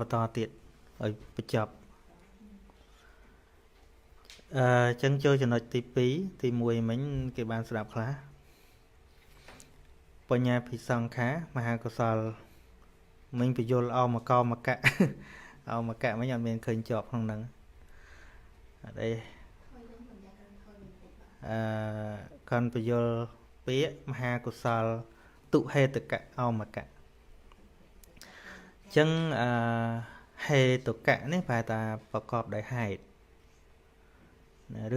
បន្តទៀតឲ្យបញ្ចប់ចឹងចូលចំណុចទី2ទី1មិញគេបានស្ដាប់ខ្លះបញ្ញាភិសង្ខាមហាកុសលមិញពយល់អមកមកៈអមកៈមិញអត់មានឃើញជាប់ក្នុងហ្នឹងអត់អីកាន់ពយល់ពាក្យមហាកុសលទុហេតុកៈអមកៈចឹងហេតុកៈនេះប្រែថាប្រកបដោយហេតុ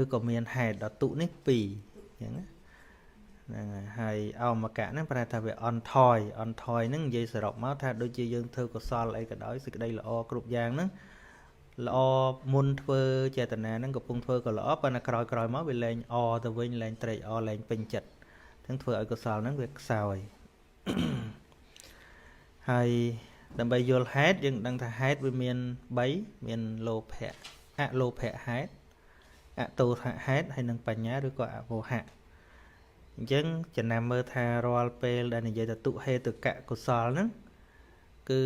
ឬក៏មានហេតុដល់ទុនេះ2អញ្ចឹងហ្នឹងហើយអមកៈហ្នឹងប្រែថាវាអន់ថយហ្នឹងនិយាយសរុបមកថាដូចជាយើងធ្វើកុសលអីក៏ដោយសេចក្តីល្អគ្រប់យ៉ាងហ្នឹងល្អមុនធ្វើចេតនាហ្នឹងកំពុងធ្វើក៏ល្អប៉ុន្តែក្រោយមកវាលែងអទៅវិញលែងត្រេកអរលែងពេញចិត្តទាំងធ្វើឲ្យកុសលហ្នឹងវាខ្សោយហើយដើម្បីយល់ហេតុយើងដឹងថាហេតុវាមាន3មានលោភៈអលោភៈហេតុអតោហៈហេតុហើយនិងបញ្ញាឬក៏អវោហៈអញ្ចឹងចំណាំមើលថារាល់ពេលដែលនិយាយទៅទុហេតុកៈកុសលហ្នឹងគឺ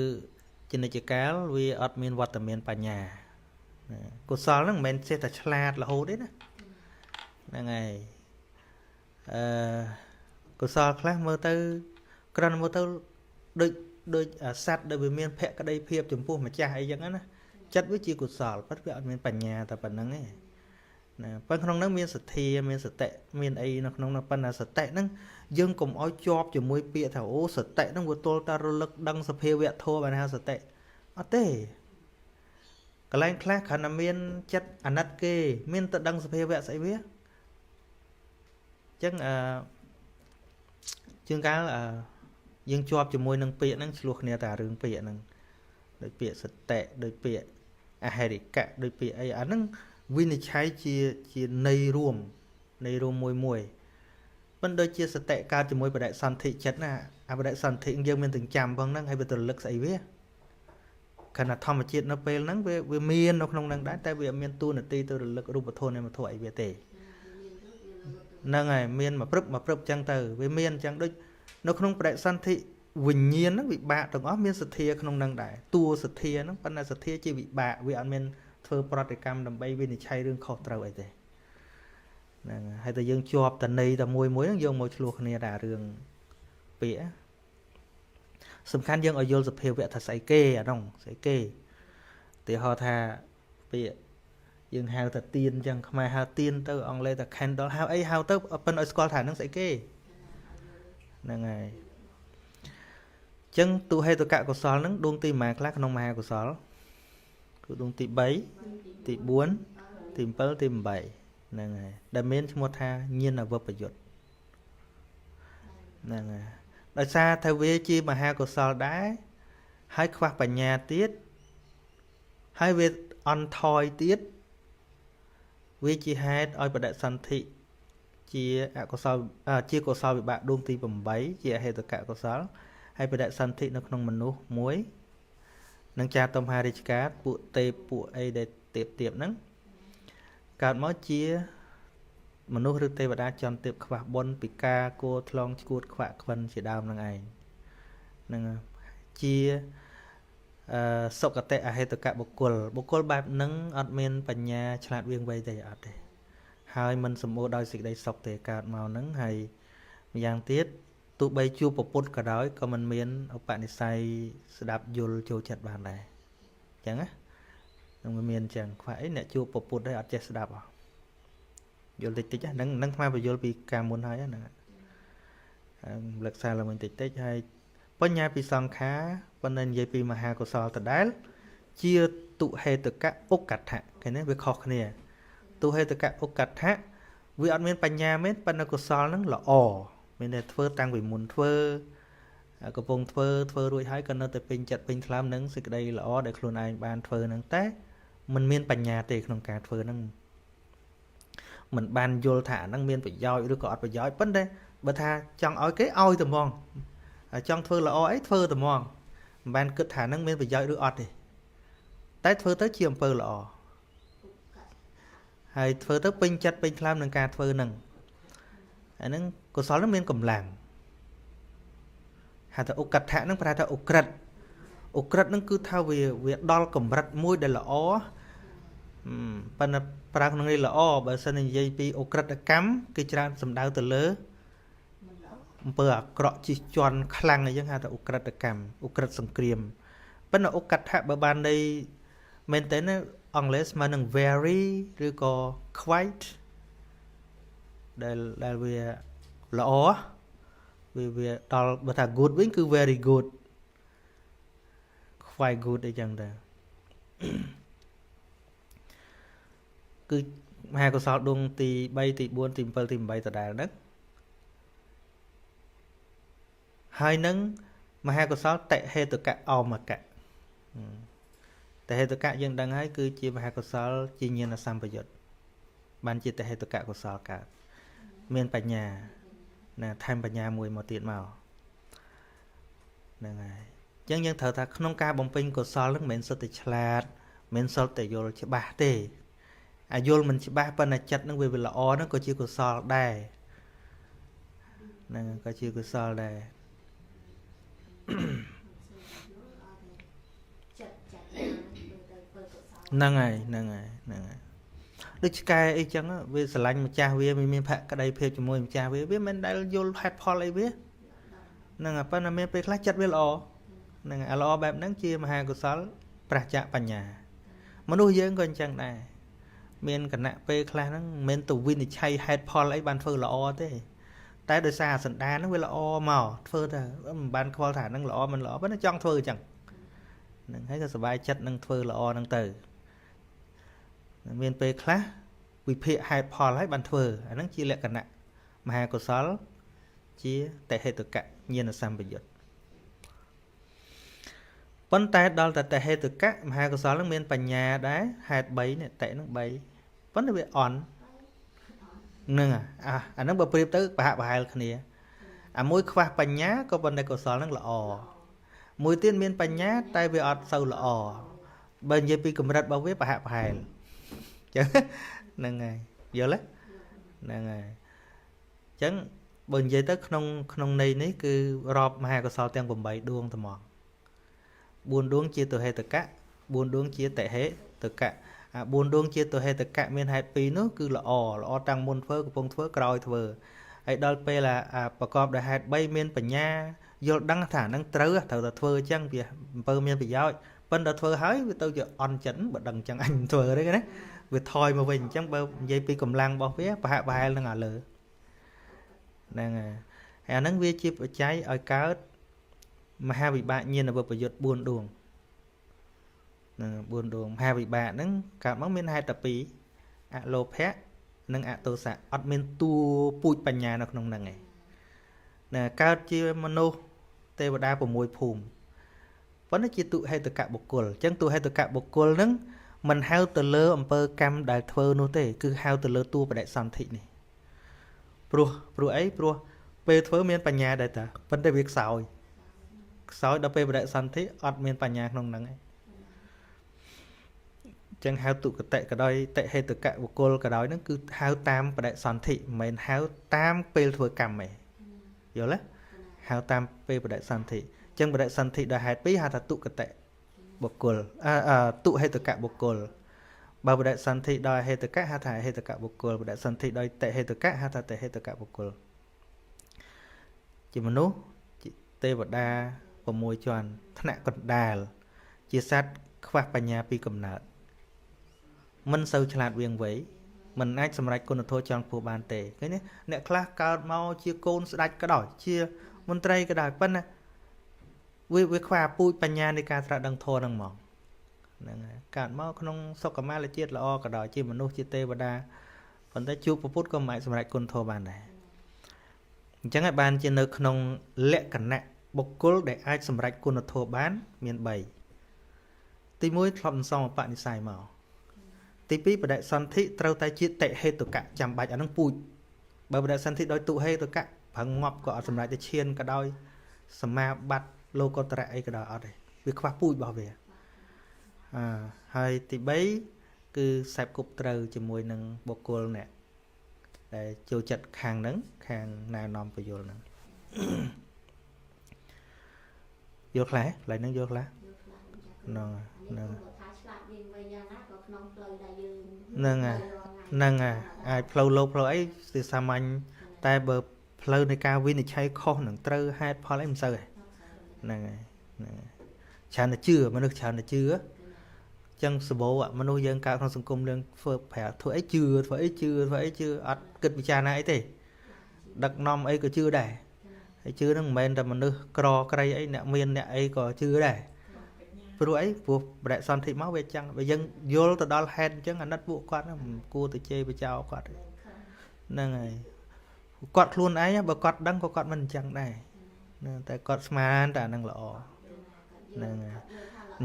ជានិច្ចកាលវាអត់មានវត្តមានបញ្ញាកុសលហ្នឹងមិនមែនចេះតែឆ្លាតរហូតទេណាហ្នឹងហើយកុសលខ្លះមើលទៅគ្រាន់មើលទៅដូចសត្វដែលវាមានភក្តីភាពចំពោះម្ចាស់អីចឹងណាចិត្តវាជាកុសលប៉ុន្តែវាអត់មានបញ្ញាតែប៉ុណ្្នឹងទេណាប៉ុន្តែក្នុងហ្នឹងមានសទ្ធាមានសតិមានអីនៅក្នុងហ្នឹងប៉ុន្តែសតិហ្នឹងយើងកុំឲ្យជាប់ជាមួយពាក្យថាអូសតិហ្នឹងវាទល់តែរលឹកដឹងសភាវៈធម៌បានហៅសតិអត់ទេកន្លែងខ្លះគ្រាន់តែមានចិត្តអាណិតគេមានតែដឹងសភាវៈស្អីវាអញ្ចឹងជាងកាលយើងជាប់ជាមួយនឹងពាក្យហ្នឹងឆ្លោះគ្នាតែរឿងពាក្យហ្នឹងដូចពាក្យសតិដូចពាក្យអហេរិកៈដូចពាក្យអីអាហ្នឹងវិនិច្ឆ័យជាន័យរួមមួយប៉ុន្តែដូចជាសតិកើតជាមួយបដិសន្ធិចិត្តណាអាបដិសន្ធិយើងមានទាំងចាំផងហ្នឹងហើយវាទៅរលឹកស្អីវាខណៈធម្មជាតិនៅពេលហ្នឹងវាមាននៅក្នុងហ្នឹងដែរតែវាអត់មានតួនាទីទៅរលឹករូបធម៌នៃវត្ថុអីវាទេហ្នឹងហើយមានមកព្រឹបចឹងទៅវាមានចឹងដូចនៅក្នុងបដិសន្ធិវិញ្ញាណហ្នឹងវិបាកទាំងអស់មានសទ្ធាក្នុងហ្នឹងដែរតួសទ្ធាហ្នឹងប៉ុន្តែសទ្ធាជាវិបាកវាអត់មានធ្វើប្រតិកម្មដើម្បីវិនិច្ឆ័យរឿងខុសត្រូវអីទេហ្នឹងហើយតែយើងជាប់តន័យតែមួយហ្នឹងយកមកឆ្លោះគ្នាតែរឿងពាក្យសំខាន់យើងឲ្យយល់សភាវៈថាស្អីគេអានោះស្អីគេឧទាហរណ៍ថាពាក្យយើងហៅថាទៀនអញ្ចឹងខ្មែរហៅទៀនទៅអង់គ្លេសថា candle ហៅអីហៅទៅប៉ុន្តែឲ្យស្គាល់ថាហ្នឹងស្អីគេហ្នឹងហើយអញ្ចឹងទុហេតុកៈកុសលហ្នឹងដួងទីម៉ាខ្លះក្នុងមហាកុសលគឺដួងទី3ទី4ទី7ទី8ហ្នឹងហើយដែលមានឈ្មោះថាញាណវិបយុត្តហ្នឹងហើយដោយសារថាវាជាមហាកុសលដែរហើយខ្វះបញ្ញាទៀតហើយវាអន់ថយទៀតវាជាហេតុឲ្យបដិសន្ធិជាអកុសលជាកុសលវិបាកដួងទី8ជាអហេតុកៈកុសលហើយបដិសន្ធិនៅក្នុងមនុស្សមួយនឹងចាតុមហារាជការពួកទេពពួកអីដែលទៀបហ្នឹងកើតមកជាមនុស្សឬទេវតាចន់ទៀបខ្វះបុណ្យពិការគួរថ្លងឈួតខ្វាក់ខ្វិនជាដើមនឹងឯងហ្នឹងជាសុគតិអហេតុកៈបុគ្គលបែបហ្នឹងអត់មានបញ្ញាឆ្លាតវៀងវៃទេអត់ទេហើយមិនសម្បូរដោយសេចក្តីសុខទេកើតមកហ្នឹងហើយម្យ៉ាងទៀតទោះបីជួបពពុទ្ធក៏ដោយក៏មិនមានឧបនិស្ស័យស្ដាប់យល់ចូលចិត្តបានដែរអញ្ចឹងណានឹងមានអញ្ចឹងខ្វះអីអ្នកជួបពពុទ្ធដែរអត់ចេះស្ដាប់យល់តិចហ្នឹងថ្មបញ្យល់ពីការមុនហើយហ្នឹងលឹកសារឡើងវិញតិចហើយបញ្ញាពីសង្ខារប៉ុន្តែនិយាយពីមហាកុសលដដែលជាទុហេតុកៈឧកដ្ឋៈឃើញទេវាខុសគ្នាទុហេតុកៈឧកដ្ឋៈវាអត់មានបញ្ញាមែនប៉ុន្តែកុសលហ្នឹងល្អមានតែធ្វើតាំងពីមុនធ្វើកំពុងធ្វើរួចហើយក៏នៅតែពេញចិត្តពេញថ្លើមនឹងសេចក្តីល្អដែលខ្លួនឯងបានធ្វើហ្នឹងតែมันមានបញ្ញាទេក្នុងការធ្វើហ្នឹងមិនបានយល់ថាហ្នឹងមានប្រយោជន៍ឬក៏អត់ប្រយោជន៍ប៉ុន្តែបើថាចង់ឲ្យគេឲ្យតែហ្មងចង់ធ្វើល្អអីធ្វើតែហ្មងមិនបានគិតថាហ្នឹងមានប្រយោជន៍ឬអត់ទេតែធ្វើទៅជាអំពើល្អហើយធ្វើទៅពេញចិត្តពេញថ្លើមនឹងការធ្វើហ្នឹងអាហ្នឹងកុសលហ្នឹងមានកម្លាំងហៅថាឧកដ្ឋៈហ្នឹងប្រែថាឧក្រិដ្ឋ អូក្រិតហ្នឹងគឺថាវាដល់កម្រិតមួយដែលល្អប៉ុន្តែប្រើក្នុងនេះល្អបើសិននិយាយពីអូក្រិតកម្មគឺច្រើនសំដៅទៅលើអំពើអាក្រក់ជិះជាន់ខ្លាំងអីចឹងហៅថាអូក្រិតកម្មអូក្រិតសង្គ្រាមប៉ុន្តែអូកដ្ឋៈបើបានន័យមែនតើអង់គ្លេសស្មើនឹង very ឬក៏ quite ដែលវាល្អវាដល់បើថា good វិញគឺ very good quite good អីចឹងទៅគឺមហាកុសលដួងទី3ទី4ទី7ទី8ដដែលហ្នឹងហើយនឹងមហាកុសលតិហេតុកៈអមកៈតិហេតុកៈយើងដឹងហើយគឺជាមហាកុសលជាញាណសម្បយុត្តបានជាតិហេតុកៈកុសលកើតមានបញ្ញាណាថែមបញ្ញាមួយមកទៀតមកហ្នឹងហើយអញ្ចឹងយើងត្រូវថាក្នុងការបំពេញកុសលហ្នឹងមិនមែនសុទ្ធតែឆ្លាតមិនសុទ្ធតែយល់ច្បាស់ទេអាយល់មិនច្បាស់ប៉ុន្តែចិត្តហ្នឹងវាល្អហ្នឹងក៏ជាកុសលដែរហ្នឹងក៏ជាកុសលដែរហ្នឹងហើយដូចឆ្កែអីចឹងវាស្រឡាញ់ម្ចាស់វាមានភក្តីភាពជាមួយម្ចាស់វាមិនដែលយល់ហេតុផលអីវាហ្នឹងហើយប៉ុន្តែមានពេលខ្លះចិត្តវាល្អហ្នឹងហើយល្អបែបហ្នឹងជាមហាកុសលប្រះចាកបញ្ញាមនុស្សយើងក៏អញ្ចឹងដែរមានគណៈពេលខ្លះហ្នឹងមិនមែនទៅវិនិច្ឆ័យហេតុផលអីបានធ្វើល្អទេតែដោយសារសន្តានហ្នឹងវាល្អមកធ្វើទៅមិនបានខ្វល់ថាហ្នឹងល្អមិនល្អប៉ុន្តែចង់ធ្វើអញ្ចឹងហ្នឹងហើយក៏សប្បាយចិត្តនឹងធ្វើល្អហ្នឹងទៅមានពេលខ្លះវិភាគហេតុផលហើយបានធ្វើអាហ្នឹងជាលក្ខណៈមហាកុសលជាតិហេតុកៈញាណសម្បយុត្តប៉ុន្តែដល់តែតិហេតុកៈមហាកុសលនឹងមានបញ្ញាដែរហេតុ3នេះតិនឹង3ប៉ុន្តែវាអន់ហ្នឹងអាហ្នឹងបើប្រៀបទៅប្រហាក់ប្រហែលគ្នាអាមួយខ្វះបញ្ញាក៏ប៉ុន្តែកុសលនឹងល្អមួយទៀតមានបញ្ញាតែវាអត់សូវល្អបើនិយាយពីកម្រិតរបស់វាប្រហាក់ប្រហែលចឹងហ្នឹងហើយយល់ទេហ្នឹងហើយអញ្ចឹងបើនិយាយទៅក្នុងន័យនេះគឺរាប់មហាកុសលទាំង8ដួងត្មង4ដួងជាទុហេតុកៈ4ដួងជាតិហេតុកៈអា4ដួងជាទុហេតុកៈមានហេតុ2នោះគឺល្អតាំងមុនធ្វើកំពុងធ្វើក្រោយធ្វើហើយដល់ពេលប្រកបដោយហេតុ3មានបញ្ញាយល់ដឹងថាហ្នឹងត្រូវតែធ្វើអញ្ចឹងវាអំពើមានប្រយោជន៍ប៉ុន្តែធ្វើហើយវាទៅជាអន់ចិត្តបើដឹងអញ្ចឹងអញធ្វើទេណាវាថយមកវិញអញ្ចឹងបើនិយាយពីកម្លាំងរបស់វាប្រហាក់ប្រហែលនឹងអាលើហ្នឹងហើយអាហ្នឹងវាជាបច្ច័យឲ្យកើតមហាវិបាកញាណវិបយុទ្ធ4ដួងហ្នឹង4ដួងមហាវិបាកហ្នឹងកើតមកមានហេតុតែ2អលោភៈនិងអទោសៈអត់មានតួពូជបញ្ញានៅក្នុងហ្នឹងឯងណាកើតជាមនុស្សទេវតា6ភូមិប៉ុន្តែជាទុហេតុកៈបុគ្គលអញ្ចឹងទុហេតុកៈបុគ្គលហ្នឹងមិនហៅទៅលើអំពើកម្មដែលធ្វើនោះទេគឺហៅទៅលើតួបដិសន្ធិនេះព្រោះអីព្រោះពេលធ្វើមានបញ្ញាដែរតាប៉ុន្តែវាខ្សោយដល់ពេលបដិសន្ធិអត់មានបញ្ញាក្នុងហ្នឹងឯងចឹងហៅទុគតិក៏ដោយតិហេតុកៈបុគ្គលក៏ដោយហ្នឹងគឺហៅតាមបដិសន្ធិមិនមែនហៅតាមពេលធ្វើកម្មទេយល់ទេហៅតាមពេលបដិសន្ធិចឹងបដិសន្ធិដោយហេតុ2ហៅថាទុគតិបុគ្គលទុហេតុកៈបុគ្គលបើបដិសន្ធិដោយហេតុកៈហៅថាហេតុកៈបុគ្គលបដិសន្ធិដោយតិហេតុកៈហៅថាតិហេតុកៈបុគ្គលជាមនុស្សទេវតា6ជាន់ថ្នាក់កណ្ដាលជាសត្វខ្វះបញ្ញាពីកំណើតមិនសូវឆ្លាតវាងវៃមិនអាចសម្រេចគុណធម៌ចង់ពោះបានទេឃើញទេអ្នកខ្លះកើតមកជាកូនស្ដេចក៏ដោយជាមន្ត្រីក៏ដោយប៉ុន្តែវាខ្វះពូជបញ្ញានៃការត្រាស់ដឹងធម៌ហ្នឹងហ្មងហ្នឹងហើយកើតមកក្នុងសុខមាលជាតិល្អក៏ដោយជាមនុស្សជាទេវតាប៉ុន្តែជួបពុទ្ធក៏មិនអាចសម្រេចគុណធម៌បានដែរអញ្ចឹងហើយបានជានៅក្នុងលក្ខណៈបុគ្គលដែលអាចសម្រេចគុណធម៌បានមាន3ទី1ធ្លាប់សងបនិស្ស័យមកទី2បដិសន្ធិត្រូវតែជាតិហេតុកៈចាំបាច់អានឹងពូជបើបដិសន្ធិដោយទុហេតុកៈប្រឹងងាប់ក៏អត់សម្រេចទៅឈានក៏ដោយសមាបត្តិលោកតរៈអីក៏ដោយអត់ទេវាខ្វះពូជរបស់វាហើយទី3គឺសេពគប់ត្រូវជាមួយនឹងបុគ្គលអ្នកដែលចូលចិត្តខាងហ្នឹងខាងណែនាំពយល់ហ្នឹងយល់ខ្លះឡើយហ្នឹងយល់ខ្លះ nâng nâng ai flow lô flow ấy thì sao anh tai bờ flow này cao viên thì cháy kho nâng trơ hai phó lấy sao vậy nâng chán là chưa mà được chán là chưa chân sờ bộ ạ mà nuôi dân cao không sung cung lên phơi phải thôi ấy chưa ắt kịch bị cha này thế đặc nom ấy có chưa đẻ hay chưa nó men là mình đưa cro cây ấy nè miên nè ấy có chưa đẻ rồi ấy buộc đại son thị máu về chăng bây dân vô từ đó hen chứ anh đất vụ quát cua từ chê về chào quát nè ngày quát luôn ấy bà quát đắng có quát mình chẳng này tại quát mà đã năng lọ nè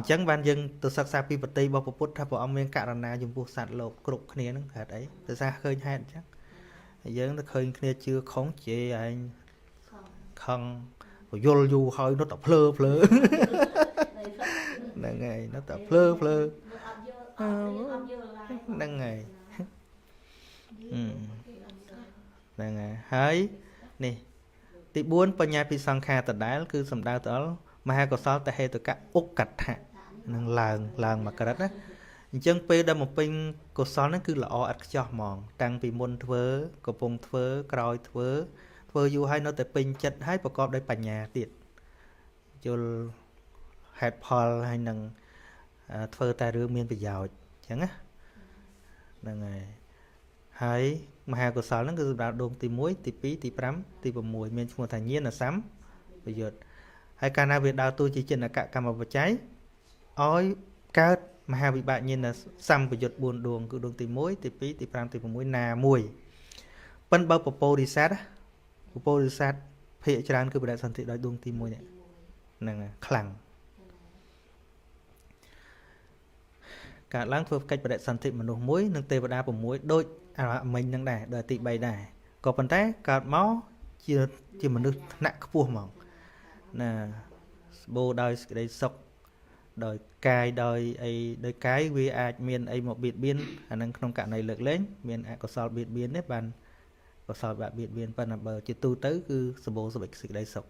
chẳng ban dân từ sắc xa pi bát tây bao bột tháp bộ ông miên cạn na dùng buộc sạt lột cục kia nó hạt ấy từ xa khơi hen chắc dân nó khơi kia chưa khống chế anh không vô du hơi nó tập phơ nè ngày nó tập phơ nè ngày nè ngày hãy nè tí buôn bên nhà pi sang kha từ đá cứ sầm đau đó mà hai con sao tại hay từ cả ốc cạch hạ nâng làng mà cái đó chân pe đâm một pin con sao nó cứ là o ắt cho mòn tăng bị môn thớ có bông thớ còi thớ dù hay nó tại pin chật hayประกอบ ដោយបញ្ញាទៀតយល់ហេតុផលហើយនឹងធ្វើតែរឿងមានប្រយោជន៍អញ្ចឹងណាហ្នឹងហើយមហាកុសលហ្នឹងគឺសម្រាប់ដួងទី1ទី2ទី5ទី6មានឈ្មោះថាញាណសម្បយុទ្ធហើយកាលណាវាដើរតួជាចិនកកម្មបច្ច័យឲ្យកើតមហាវិបាកញាណសម្បយុទ្ធ4ដួងគឺដួងទី1ទី2ទី5ទី6ណាមួយប៉ិនបើពពោរិស័តពពោរិស័តភាគច្រើនគឺបដិសន្ធិដោយដួងទី1នេះហ្នឹងខ្លាំងកើតឡើងធ្វើកិច្ចបដិសន្ធិមនុស្សមួយនិងទេវតា6ដូចអាមិញហ្នឹងដែរដល់ទី3ដែរក៏ប៉ុន្តែកើតមកជាមនុស្សថ្នាក់ខ្ពស់ហ្មងណាស្បូរដោយសេចក្តីសុខដោយកាយដោយអីដោយកាយវាអាចមានអីមកបៀតបៀនអានឹងក្នុងករណីលើកលែងមានអកុសលបៀតបៀនទេបានកុសលបាក់បៀតបៀនប៉ុន្តែបើជាទូទៅគឺសម្បូរសេចក្តីសុខ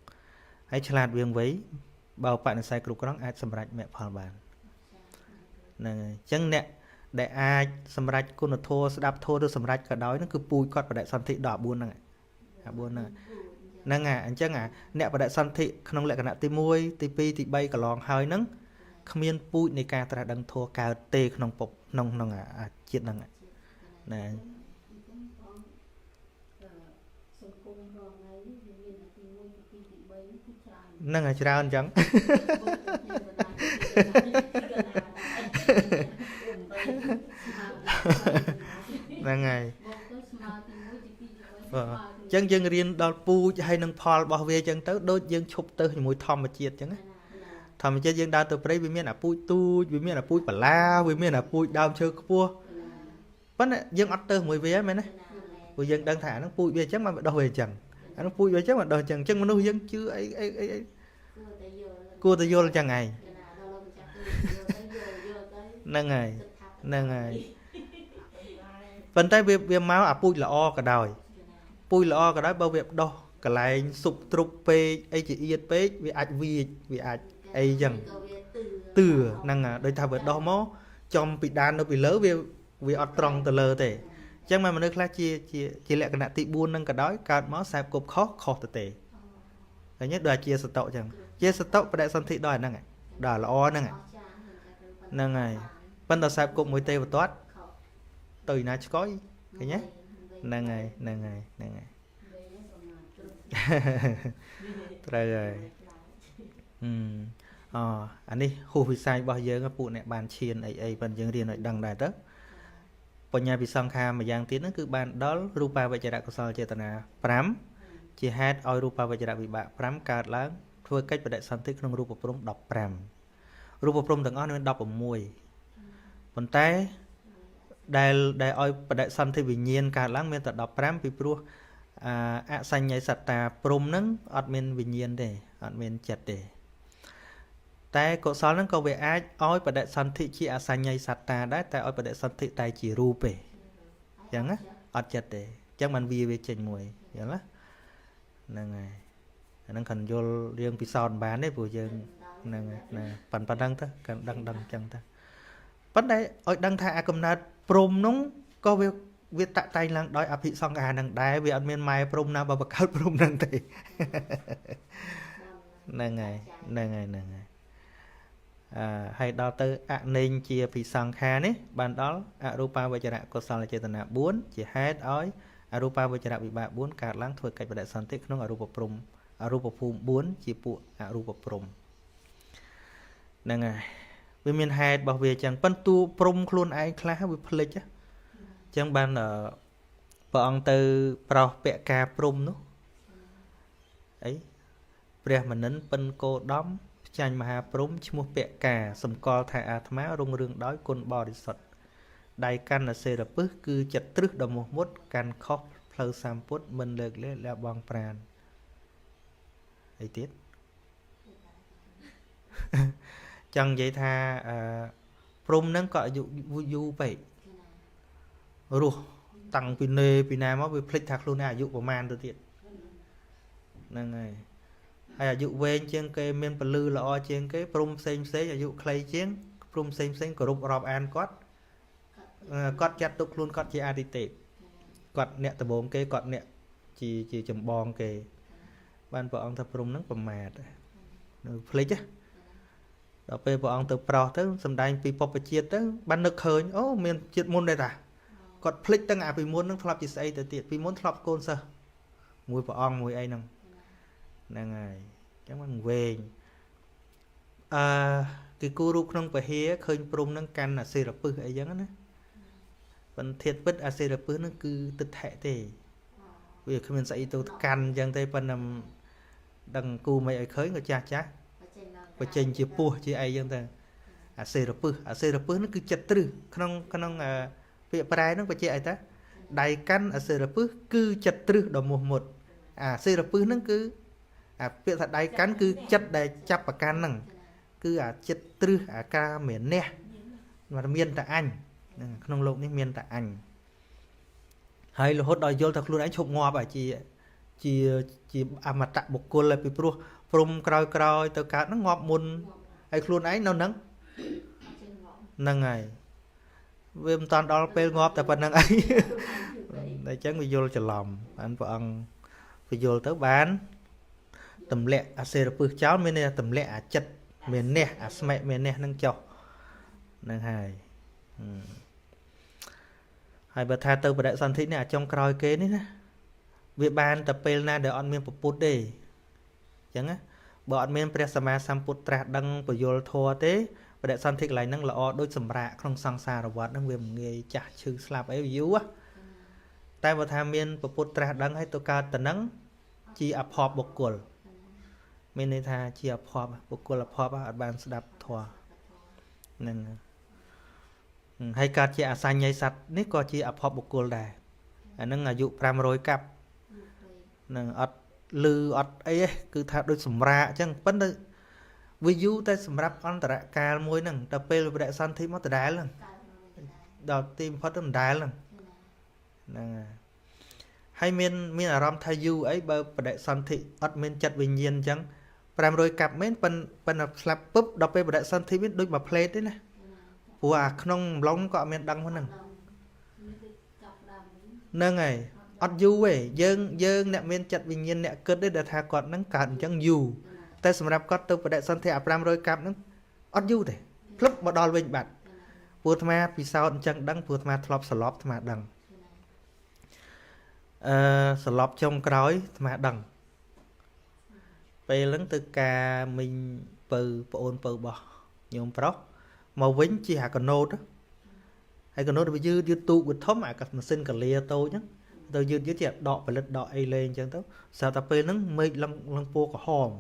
ហើយឆ្លាតវាងវៃបើបនិស្ស័យគ្រប់គ្រាន់អាចសម្រេចមគ្គផលបានហ្នឹងហើយអញ្ចឹងអ្នកដែលអាចសម្រេចគុណធម៌ស្ដាប់ធម៌ឬសម្រេចក៏ដោយហ្នឹងគឺពូជគាត់បដិសន្ធិដល់14ហ្នឹងហ្នឹងអញ្ចឹងអ្នកបដិសន្ធិក្នុងលក្ខណៈទី1ទី2ទី3កន្លងហើយហ្នឹងគ្មានពូជនៃការត្រាស់ដឹងធម៌កើតទេក្នុងក្នុងជាតិហ្នឹងណាហ្នឹងហើយច្រើនអញ្ចឹងហ្នឹងហើយអញ្ចឹងយើងរៀនដល់ពូជហើយនឹងផលរបស់វាអញ្ចឹងទៅដូចយើងឈប់ទៅជាមួយធម្មជាតិអញ្ចឹងណាធម្មជាតិយើងដើរទៅព្រៃវាមានអាពូជទូចវាមានអាពូជបលាវាមានអាពូជដើមឈើខ្ពស់ប៉ុន្តែយើងអត់ទៅជាមួយវាមែនទេព្រោះយើងដឹងថាអាហ្នឹងពូជវាអញ្ចឹងមកដោះវាអញ្ចឹងអាហ្នឹងពូជវាអញ្ចឹងមកដោះអញ្ចឹងមនុស្សយើងជឿអីគួរតែយល់អញ្ចឹងឯងហ្នឹងហើយប៉ុន្តែវាមកអាពូជល្អក៏ដោយពូជល្អក៏ដោយបើវាដោះកន្លែងស៊ុបទ្រុបពេកអីជាអៀតពេកវាអាចវាអាចអីចឹងទឿហ្នឹងដូចថាវាដោះមកចំពីដាននៅពីលើវាអត់ត្រង់ទៅលើទេអញ្ចឹងមនុស្សខ្លះជាលក្ខណៈទី4ហ្នឹងក៏ដោយកើតមកខ្សែគប់ខុសទៅទេឃើញទេដូចជាសតុអញ្ចឹងជាសតុបដិសន្ធិដល់ហ្នឹងដល់ល្អហ្នឹងហើយប៉ុន្តែខ្សែគប់មួយទេវទត្តទៅណាឆ្កយឃើញទេហ្នឹងហើយត្រូវហើយអានេះហួសវិស័យរបស់យើងពួកអ្នកបានឈានអីប៉ុន្តែយើងរៀនឲ្យដឹងដែរទៅបញ្ញាវិសង្ខាម្យ៉ាងទៀតហ្នឹងគឺបានដល់រូបាវចរៈកុសលចេតនា5ជាហេតុឲ្យរូបាវចរៈវិបាក5កើតឡើងធ្វើកិច្ចបដិសន្ធិក្នុងរូបព្រំ15រូបព្រំទាំងអស់មាន16ប៉ុន្តែដែលឲ្យបដិសន្ធិវិញ្ញាណកើតឡើងមានតែ15ពីព្រោះអសញ្ញ័យសត្តាព្រំហ្នឹងអត់មានវិញ្ញាណទេអត់មានចិត្តទេតែកុសលហ្នឹងក៏វាអាចឲ្យបដិសន្ធិជាអសញ្ញ័យសត្តាដែរតែឲ្យបដិសន្ធិតែជារូបទេអញ្ចឹងណាអត់ចិត្តទេអញ្ចឹងបានវាចេញមួយអញ្ចឹងណាហ្នឹងហើយអាហ្នឹងខនយល់រឿងពិសោធន៍បានទេព្រោះយើង nè nè phần đăng ta cần đăng chẳng ta vấn đề ở đăng thà cầm nát prom núng có việc tạ tay lang đói áp thị song năng đái vì ăn miên mai prom na bảo cát prom năng thì nè ngày hay đo tới nên chia thị song kha nế ban đó rupa với chả có sao là chế tận 4 chỉ hết ói rupa với chả bị bạ 4 cả láng thôi cách đại sản tích nó rupa prom rupa phum 4 chỉ phụ rupa prom nè ngày vì miền hai bảo vệ chẳng phân tu prom luôn ai khá với phật chứ chẳng ban ở bọn từ pro bẹ cà prom nó ấy bè mà nấn phân cô đóm chanh mà hà prom mua bẹ cà sầm co thai atma rung rương đói côn bò đi sọt đại căn là xe đập bước cứ chặt trước đầu một mốt can khóc phơi sam put mình được lấy là bằng pran ấy tiết chẳng vậy tha prom nâng cọ dụ vui vậy rồi tăng pin nam á bị phịch thạc luôn à dụ của man tôi tiệt nè ngày hay dụ ven trên cái men bờ lư là trên cái prom xem xế dụ clay chiến prom xem của rụp rọp an cót chặt tục luôn cót chỉ adite cót nẹt từ bốn cái cót nẹt chỉ chầm bong cái ban vợ ông thập prom nâng bầm mạt phịch chứ đó về vợ ông từ pro tới sầm đai pi pop chia tới ban nước khơi ô miền chiết môn đây à còn phịch tăng à vì muốn nó flop chỉ xây từ tiệt vì muốn flop côn sơ mùi vợ ông mùi ấy nè nè ngày chắc mình về cái cô rút nông phải hé khơi prom nâng căn là xì rập pư ấy giống á vẫn thiệt bứt à xì rập pư nó cứ tịch hệ thì vì khi mình xây tôi căn chẳng thấy phần nằm đằng cu mày ấy khơi người cha chá và trên chia pua chia ấy chẳng thấy à xì rập pư nó cứ chặt trừ không việc bài nó phải chia ấy ta đại căn à xì rập pư cứ chặt trừ đầu một à xì rập pư nó cứ việc thật đại căn cứ chất đại chắp và can nằng cứ chất trừ ca miền nè mà miền tại anh không lộn đến miền tại anh hay là hốt đòi vô thật luôn anh chụp ngoa bà chị mà tặng một cô là bị prom coi tao cá nó ngọt môn hay luôn ấy nó nắng nâng ngày vì toàn đó pe ngọt tại phần nâng ấy để chẳng bị vô cho lòng anh vợ ăn bị vô tới bán tầm lẹ xe được cháu bên này tầm lẹ chất miền nè mẹ miền nè nâng cho nâng hai bà tha tư và đại sản thích này trong coi kế đấy nè việc bàn tập pel na để on miền bột đi chẳng á bọn miền presama samputra đăng của vô thua thế và đại sản thích lại nâng là đôi sầm rạ không sang xa rồi vợ nâng về một người chả chữ slap ấy yếu á tại bà tha miền bột đăng hay tôi cao tận nắng chỉ áp họp bột cồn mình này tha chỉ áp họp bột cồn là họp ở bàn đạp thua nên hay cả chị xanh nhảy sạch nếu có chị áp họp bột cồn đài nâng dụ pram rồi cặp nâng ọt lư ọt ấy cứ thà đôi sầm ra chẳng vấn đề ví dụ ta sầm rap on tara ca môi nâng tập pel với đại san thấy mất đá lần đầu tim phát đâm đá lần hay miền ở ram thay du ấy bờ đại san thị ọt miền chặt bình nhiên chẳng pram rồi cặp miền pen slapปุ๊บ đọc pel đại san thấy biết đôi mà plate đấy nè của không lóng cọ miền đăng hơn nè nâng ngày ọt du ấy dương nè miền chặt bình nhiên nè cất đấy để thà còn nắng cạn chẳng duแต่สำหรับก็ตัวประเด็นสันเทียบรำโรยกับนั้นอดยูแต่พลุบมาดอลเวงบัดปวดมาปีศาจจังดังปวดมาทลอบสลบมาดังสลบจงกร้อยมาดังไปลังตึกกามินปืปอนปืบ่ยมปลอกมาวิ่งจีหากระโนดให้กระโนดไปยืดตูบท้อมอ่ะกับมันสิ้นกับเลียโตnhá tôiยืดเจียดดอกไปเล็ดดอกไอเลนจังเต้าสาวตาเปนั้นไม่ลังปูกับหอม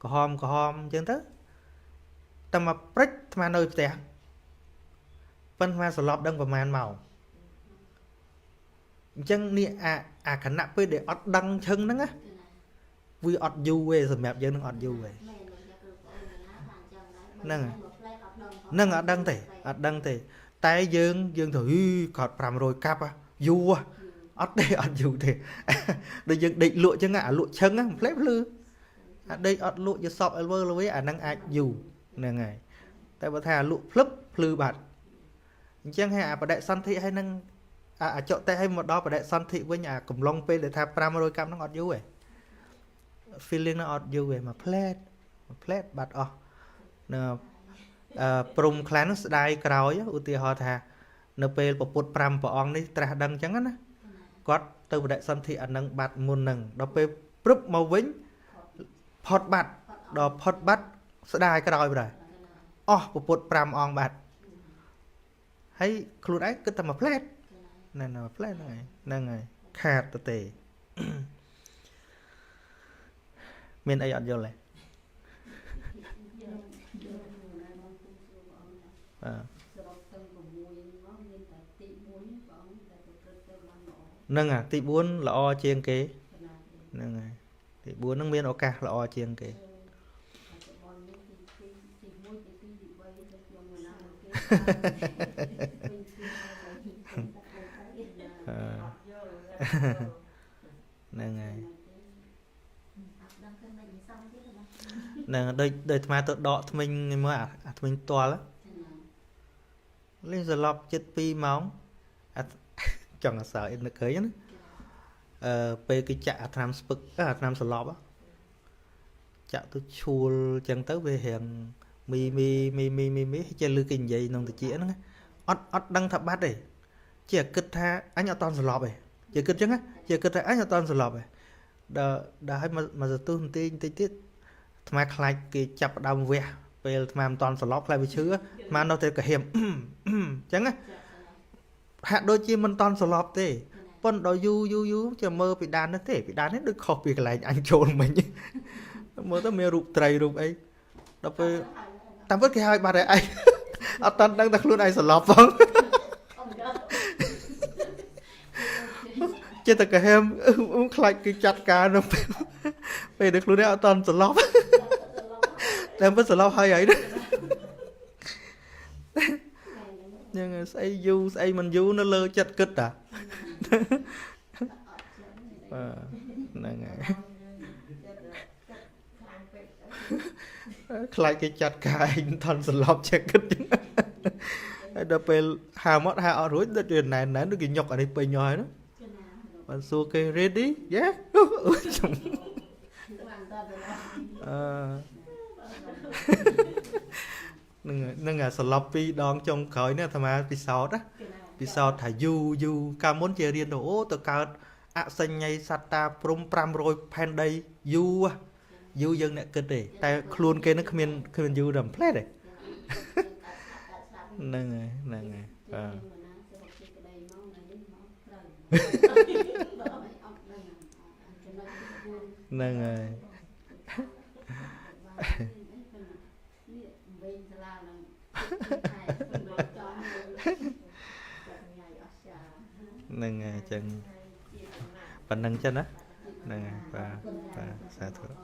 có hòm chẳng thế tầm mà prách mà nơi tè phân hoa sờ lọp đâm vào màn màu chân nè khả nặng với để ọt đăng chân đó á vui ọt du về rồi mẹp dân ọt du về nâng ọt đăng tề tay dương thử cọt pram rồi cặp à du à ọt đây ọt du thì để dân định lụa chân lụa chân á phép lư đây ọt lụa cho sọp elver luôn với năng ai dù nè ngày tại bà thà lụa flip flư bạt chẳng hay bà đại săn thị hay năng chỗ tay hay một đó bà đại săn thị với nhà cùng long pe để thà pram rồi cam nó ọt dù ấy feeling nó ọt dù ấy mà plate bạt nè prum clan đai cào ưu tiên họ thà nè pe bộ bột pram bộ on đi tra đăng chẳng á quát từ bà đại săn thị anh năng bạt muôn nằng đó pe prup màu vĩnh phật bạt đó phật bát sẽ đai cái rồi bộ bột pram on bạt hay khuôn ấy cứ tầm mà flat này là flat này khát tệ miền ấy ăn vô lại nâng tị buôn là o chiên kế nâng tị buôn nâng miền ok là o chiên kế nè đời mà tự đọ mình mới mình to lắm lên giờ lọc chết pi máu chẳng là sợ em được cưới nữa về cái chạ tham spực tham sờ lọc á chạ tôi chua chẳng tới về hiện mi chơi lư kinh vậy nông tự chĩa nó ót đăng thập bát đây chỉ kịch tha anh ở toàn sờ lọc này chỉ kịch chứ á chỉ kịch tha anh ở toàn sờ lọc này đã hay mà giờ tôi tin tiết mà khai cái chập đầm ve về mà toàn sờ lọc lại với chữ mà nó thấy cả hiểm chẳng á hạ đôi chi mình toàn sờ lọc thế phân đòi du chờ mơ bị đàn nó thế bị đàn hết được khó bị lại anh trộn mình mơ tới mẹ rụp trầy rụp ấy đó phải tao vứt cái hai bà này anh ở tân đang đặt luôn ai sờ lọp không chơi tất cả em khai cái chặt cá nó về được luôn đấy ở tân sờ lọp em vẫn sờ lọp hay ấy đó nhưng xây mình du nó lơ chặt cứt khai cái chặt cả anh thân sờ lọp chặt cứt đó về hà mót hà ở rối đất truyền này nó cái nhọc ở đây bơi nhoi đó bạn xua cái ready yeah nâng là sloppy đón trong khởi nữa thằng mà pi sau thả du ca muốn chơi riêng đồ từ cao xanh nhây sata prom pram rồi pan đây du dân nè cơ để tại luôn cái nó không du đầm plate này nâng nâng chân phần nâng chân á nâng và xa thưa